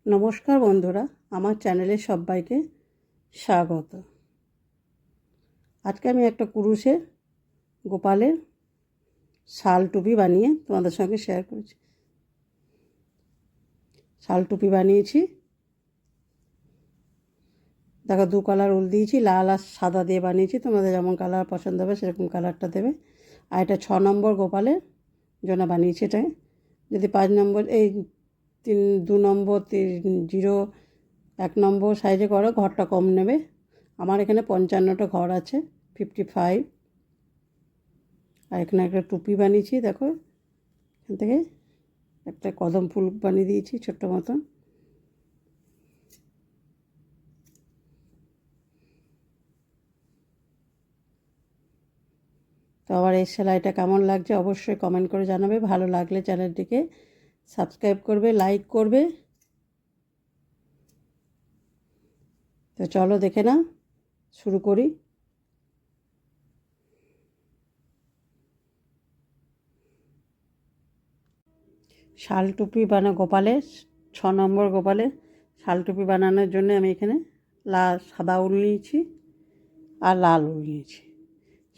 নমস্কার বন্ধুরা, আমার চ্যানেলে সবাইকে স্বাগত। আজকে আমি একটা কুরুশের গোপালের শাল টুপি বানিয়ে তোমাদের সঙ্গে শেয়ার করছি। শাল টুপি বানিয়েছি, দেখো 2 কালার উল দিয়েছি, লাল আর সাদা দিয়ে বানিয়েছি। তোমাদের যেমন কালার পছন্দ হবে সেরকম কালারটা দেবে। আর এটা 6 নম্বর গোপালের জন্য বানিয়েছি। এটা যদি 5 নম্বর, এই 2 নম্বর, 0, 1 নম্বর সাইজে করো, ঘরটা কম নেবে। আমার এখানে 55টা ঘর আছে, 55। আর এখানে একটা টুপি বানিয়েছি, দেখো এখান থেকে একটা কদম ফুল বানিয়ে দিয়েছি ছোট্ট মতন। তো আবার এই সেলাইটা কেমন লাগছে অবশ্যই কমেন্ট করে জানাবে। ভালো লাগলে চ্যানেলটিকে সাবস্ক্রাইব করবে, লাইক করবে। তো চলো দেখে নাও, শুরু করি। শাল টুপি গোপালের 6 নম্বর গোপালের শাল টুপি বানানোর জন্য আমি এখানে সাদা উল নিয়েছি আর লাল উল নিয়েছি।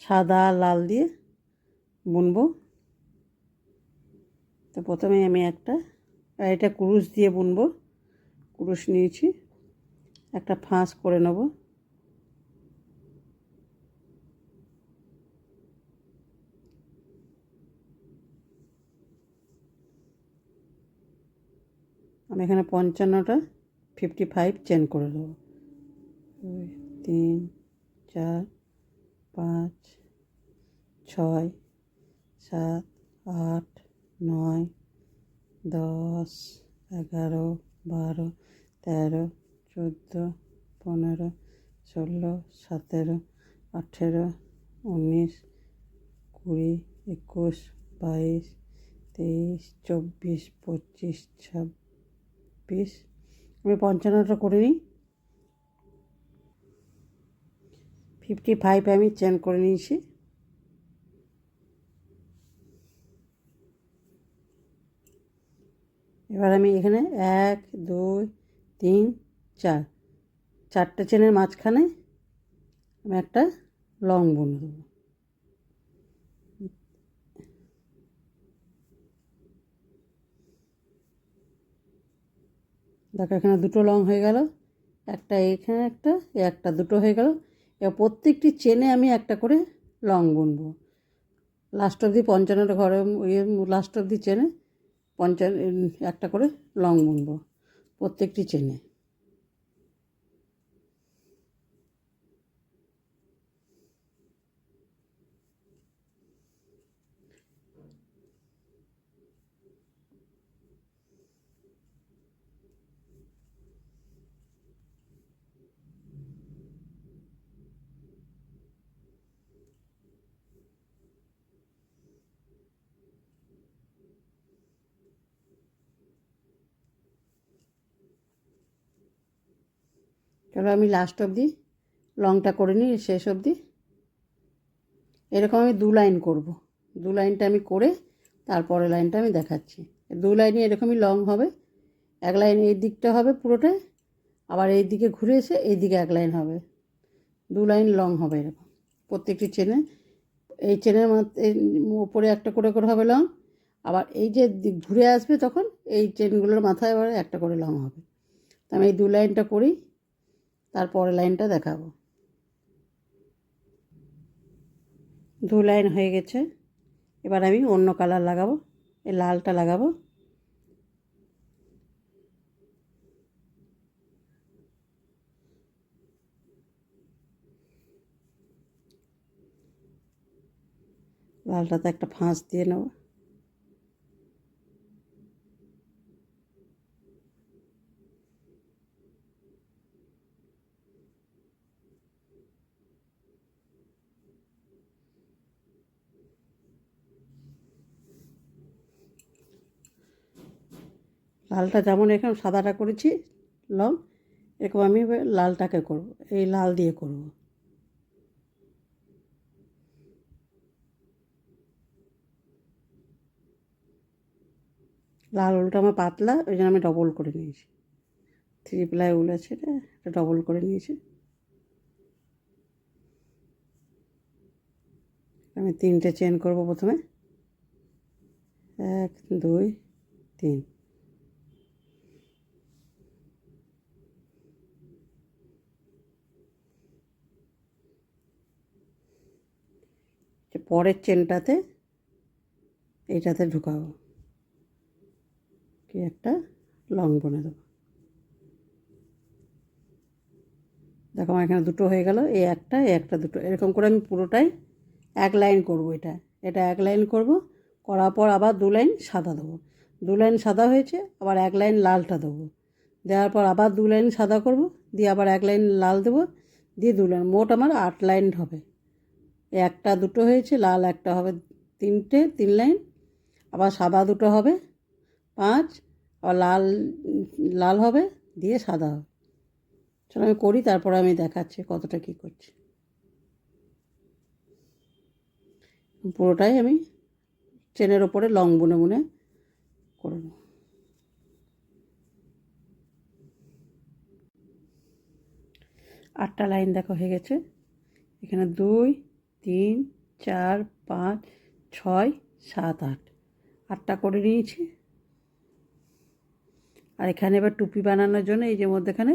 সাদা আর লাল দিয়ে বুনবো। তো প্রথমে আমি এটা কুরুশ দিয়ে বুনবো। কুরুশ নিয়েছি, একটা ফাঁস করে নেব। আমি এখানে 55টা 55 চেন করে দেবো। 2, 3, 4, 5, 6, 7, 8, 9, 10, 11, 12, 13, 14, 15, 16, 17, 18, 19, 20, 21, 22, 23, 24, 25, 26। আমি 55টা করে নিই। 55 আমি চেন করে নিয়েছি। এবার আমি এখানে 1, 2, 3, 4, 4টে চেনের মাঝখানে আমি একটা লং বুনে দেবো। দেখো এখানে 2টো লং হয়ে গেল, একটা এখানে একটা, দুটো হয়ে গেল। এবার প্রত্যেকটি চেনে আমি একটা করে লং বুনবো। লাস্ট অবধি 55টা ঘরে লাস্ট অবধি চেনে একটা করে লং বুনবো প্রত্যেকটি চেনে। চলো আমি লাস্ট অবধি লংটা করে নিই, শেষ অবধি। এরকম আমি 2 লাইন করব। 2 লাইনটা আমি করে তারপরে লাইনটা আমি দেখাচ্ছি। 2 লাইনই এরকমই লং হবে। 1 লাইন এই দিকটা হবে পুরোটাই, আবার এই দিকে ঘুরে এসে এই দিকে 1 লাইন হবে। 2 লাইন লং হবে এরকম প্রত্যেকটি চেনে। এই চেনের ওপরে একটা করে করে হবে লং, আবার এই যে ঘুরে আসবে তখন এই চেনগুলোর মাথায় আবার একটা করে লং হবে। তো আমি এই 2 লাইনটা করি, তারপরে লাইনটা দেখাবো। 2 লাইন হয়ে গেছে। এবার আমি অন্য কালার লাগাবো, এই লালটা লাগাবো। লালটাতে একটা ফাঁস দিয়ে নেব। লালটা যেমন এরকম সাদাটা করেছি লং, এরকম আমি লালটাকে করব, এই লাল দিয়ে করব। লাল উলটা আমার পাতলা, ওই জন্য আমি ডবল করে নিয়েছি। থ্রি প্লাই উল আছে, এটা ডবল করে নিয়েছি। আমি 3টে চেন করব প্রথমে, 1 2 3। পরের চেনটাতে এইটাতে ঢুকাবো, কি একটা লং বনে দেবো। দেখো আমার এখানে দুটো হয়ে গেল, এই একটা দুটো, এরকম করে আমি পুরোটাই এক লাইন করব। এটা এক লাইন করব, করার পর আবার 2 লাইন সাদা দেবো। 2 লাইন সাদা হয়েছে, আবার এক লাইন লালটা দেবো, দেওয়ার পর আবার 2 লাইন সাদা করব, দিয়ে আবার এক লাইন লাল দেবো, দিয়ে 2 লাইন, মোট আমার 8 লাইন হবে। একটা দুটো হয়েছে, লাল একটা হবে, 3 লাইন, আবার সাদা দুটো হবে 5, আবার লাল লাল হবে, দিয়ে সাদা হবে। চলো আমি করি, তারপর আমি দেখাচ্ছি কতটা কী করছি। পুরোটাই আমি চেনের ওপরে লং বুনে বুনে করে নেব। 8টা লাইন দেখো হয়ে গেছে। এখানে 2 3 4 5 6 7 8, 8টা করে নিয়েছি। আর এখানে এবার টুপি বানানোর জন্য এই যে মধ্যেখানে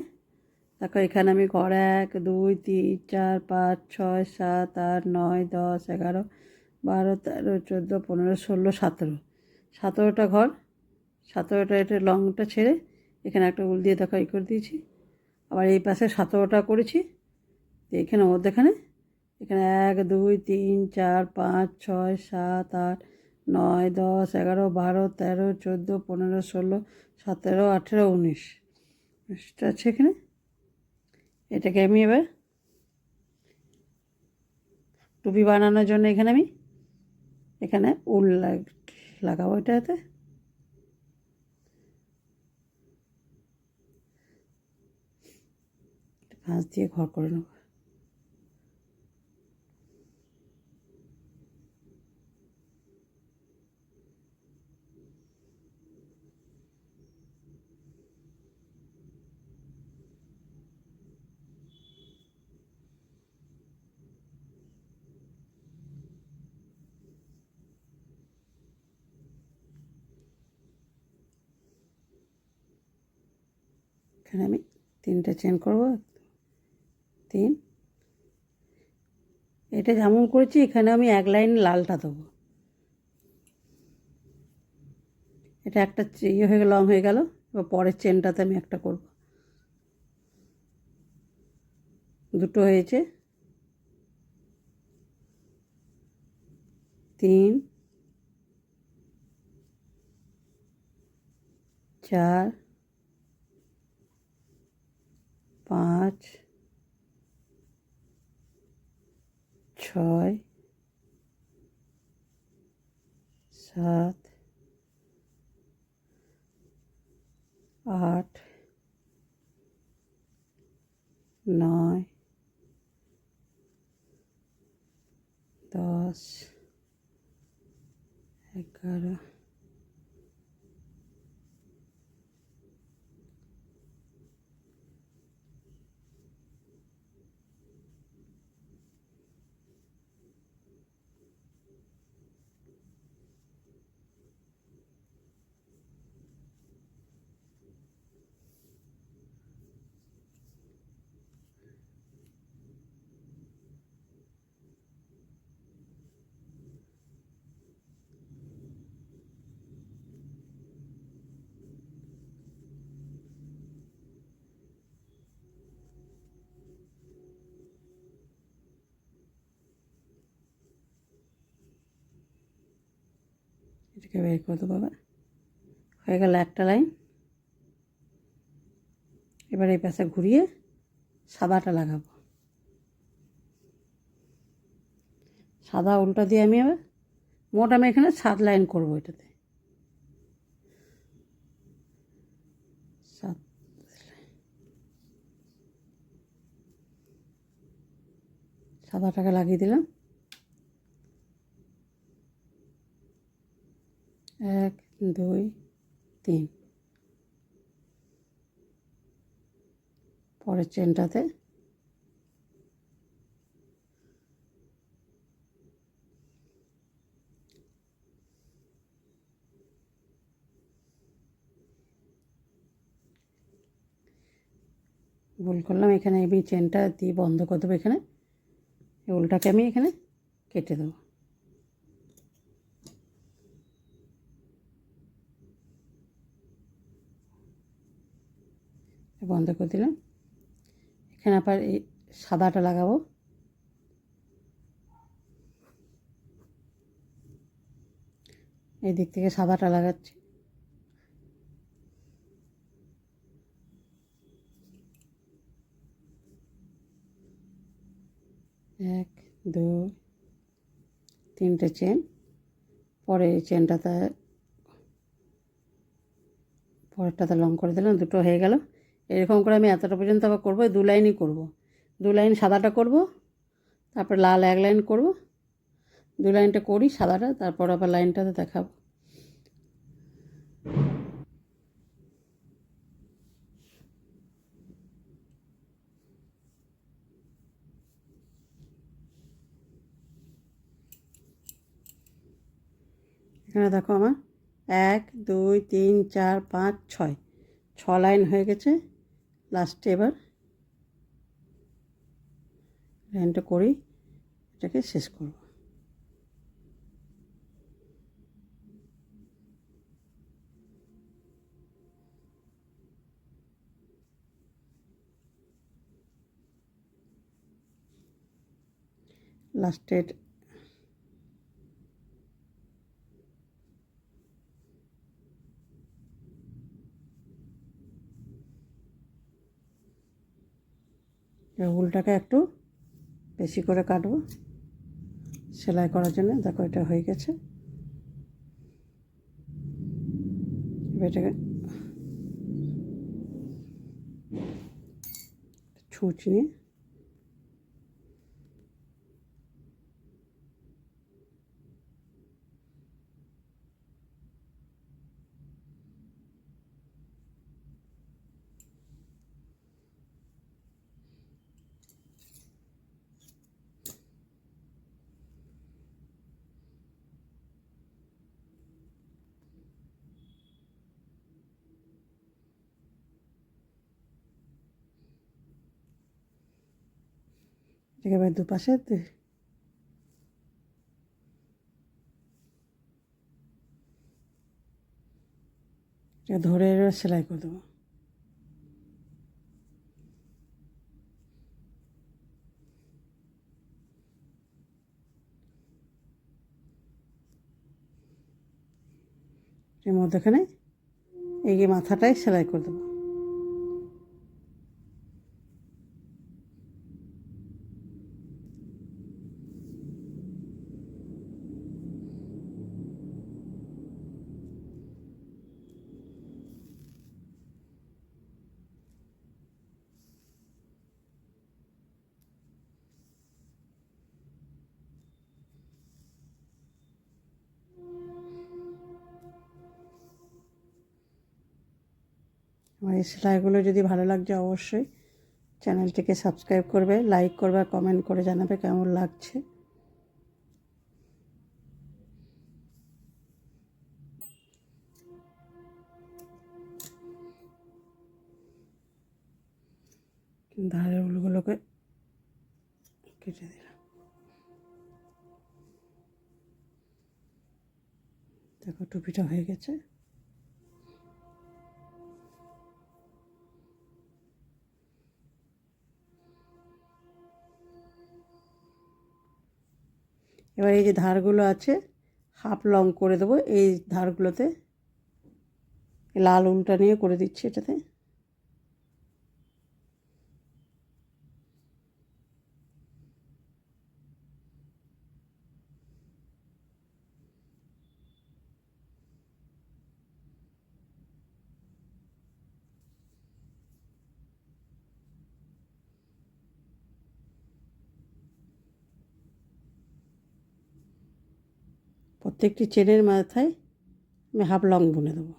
দেখো, এখানে আমি ঘর 1 2 3 4 5 6 7 8 9 10 11 12 13 14 15 16 17, 17টা ঘর, 17টা এটা লংটা ছেড়ে এখানে একটা উল দিয়ে দেখো এই করে দিয়েছি। আবার এই পাশে 17টা করেছি, এখানে মধ্যেখানে এখানে 1 2 3 4 5 6 7 8 9 10 11 12 13 14 15 16 17 18 19, 19টা আছে এখানে। এটাকে আমি এবার টুপি বানানোর জন্য এখানে উল লাগাবো এটাতে। ভাঁজ দিয়ে ঘর করে নেব। এখানে আমি 3টে চেন করব, 3। এটা যেমন করেছি এখানে আমি এক লাইন লালটা দেবো। এটা একটা ইয়ে হয়ে গেল, লং হয়ে গেল। এবার পরের চেনটাতে আমি একটা করব, দুটো হয়েছে, 3 4 5 6 7 8 9 10 11। এটাকে বের করে দেবো। হয়ে গেল একটা লাইন। এবার এই পাশে ঘুরিয়ে সাদাটা লাগাবো। সাদা উলটা দিয়ে আমি আবার মোট আমি এখানে 7 লাইন করবো। এটাতে 7, সাদাটাকে লাগিয়ে দিলাম। 1 2 3, পরের চেনটাতে ভুল করলাম, এখানে আমি চেনটা দিয়ে বন্ধ করে দেবো। এখানে এই উলটাকে আমি এখানে কেটে দেবো। বন্ধ করে দিলাম। এখানে আবার এই সাদাটা লাগাবো। এই দিক থেকে সাদাটা লাগাচ্ছি। এক, দুই, তিনটে চেন। পরে এই চেনটাতে পরেরটাতে লং করে দিলাম, দুটো হয়ে গেল। এরকম করে আমি এতটা পর্যন্ত আবার করবো, দু লাইনই করব। দু লাইন সাদাটা করব, তারপর লাল এক লাইন করব। দু লাইনটা করি সাদাটা, তারপর আবার লাইনটাতে দেখাবো। এখানে দেখো আমার 1 2 3 4 5 6 লাইন হয়ে গেছে। লাস্টে এবার লাইনটা করি, এটাকে শেষ করব। লাস্টের উলটাকে একটু বেশি করে কাটবো সেলাই করার জন্য। দেখো এটা হয়ে গেছে। এটাকে ছুঁচ নিয়ে এটাকে এবার দুপাশে ধরে সেলাই করে দেবো। এর মধ্যেখানে এই মাথাটাই সেলাই করে দেবো। আমার এই সেলাইগুলো যদি ভালো লাগছে অবশ্যই চ্যানেলটিকে সাবস্ক্রাইব করবে, লাইক করবে, কমেন্ট করে জানাবে কেমন লাগছে। ধারের উলগুলোকে কেটে দিলাম। দেখো টুপিটা হয়ে গেছে। এবার এই যে ধারগুলো আছে হাফ লং করে দেবো। এই ধারগুলোতে লাল উলটা নিয়ে করে দিচ্ছি এটাতে। প্রত্যেকটি চেনের মাথায় আমি হাফ লং বুনে দেবো।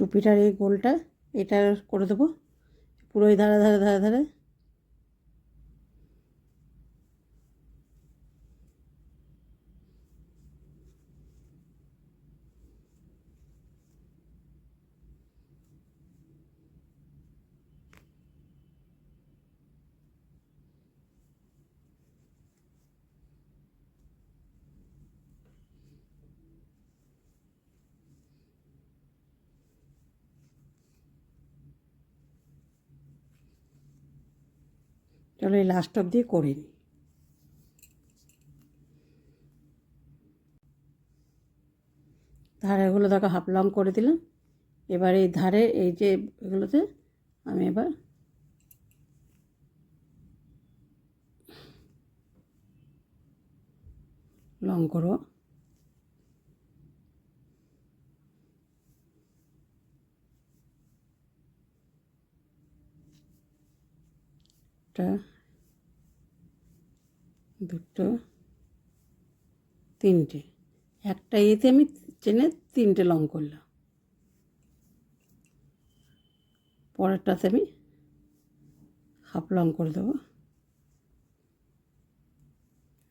টুপিটার এই গোলটা এটা করে দেবো পুরো এই ধারে ধারে ধারে ধারে। চলো এই লাস্ট অবধি করে নিই। ধারেগুলো দেখো হাফ লং করে দিলাম। এবার এই ধারে এই যে এগুলোতে আমি এবার লং করব। একটা, দুটো, তিনটে, একটা ইয়েতে আমি চেনে তিনটে লং করলাম। পরেরটাতে আমি হাফ লং করে দেবো।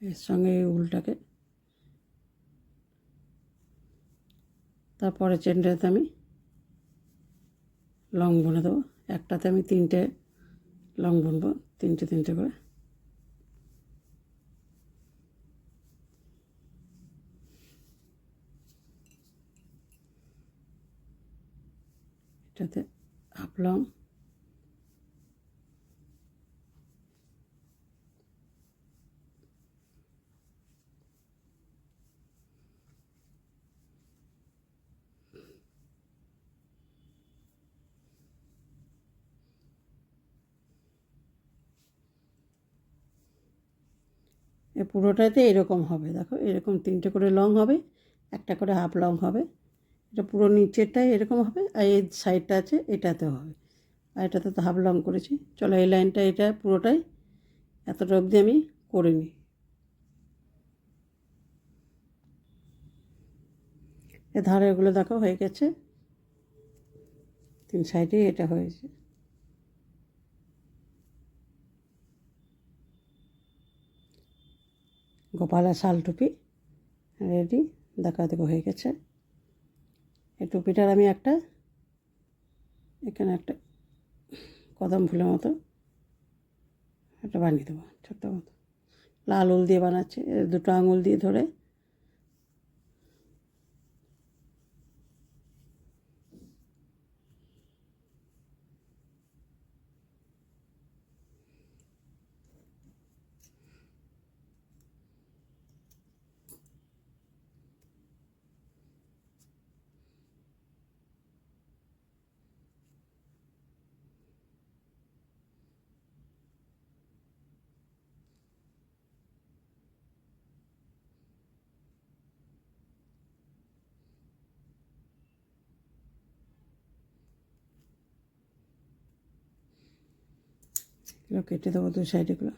এর সঙ্গে এই উলটাকে, তারপরে চেনটাতে আমি লং বুনে দেবো। একটাতে আমি তিনটে লং বুনবো, তিনটে তিনটে করে। এটাতে হাফ লং, এ পুরোটাতে এরকম হবে। দেখো এরকম তিনটে করে লং হবে, একটা করে হাফ লং হবে। এটা পুরো নিচেরটাই এরকম হবে, আর এই সাইডটা আছে এটাতেও হবে। আর এটাতে তো হাফ লং করেছি। চলো এই লাইনটা এটা পুরোটাই এতটা অবধি আমি করে নিই। এ ধারে এগুলো দেখো হয়ে গেছে, তিন সাইডেই এটা হয়েছে। গোপালের শাল টুপি রেডি, দেখা দেখো হয়ে গেছে। এই টুপিটার আমি একটা এখানে একটা কদম ফুলের মতো একটা বানিয়ে দেবো, ছোট্ট মতো। লাল উল দিয়ে বানাচ্ছি, দুটো আঙুল দিয়ে ধরে এগুলো কেটে দেবো দু সাইডেগুলো।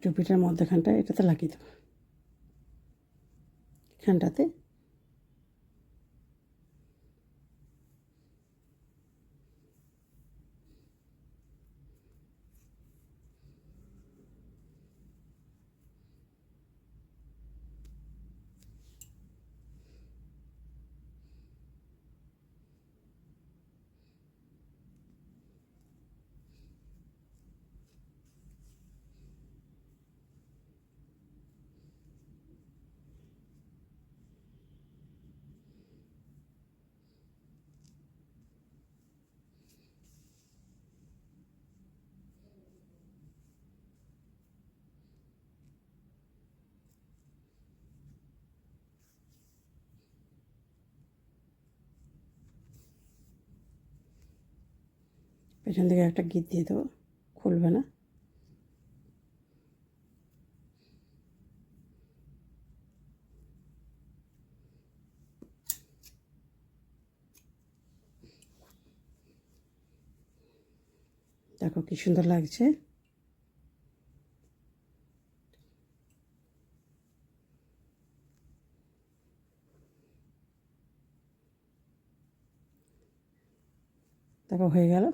টুপিটার মধ্যখানটা এটাতে লাগিয়ে দেবো, এখানটাতে। পেছন দিকে একটা গিট দিয়ে দেবো, খুলবে না। দেখো কি সুন্দর লাগছে। দেখো হয়ে গেল।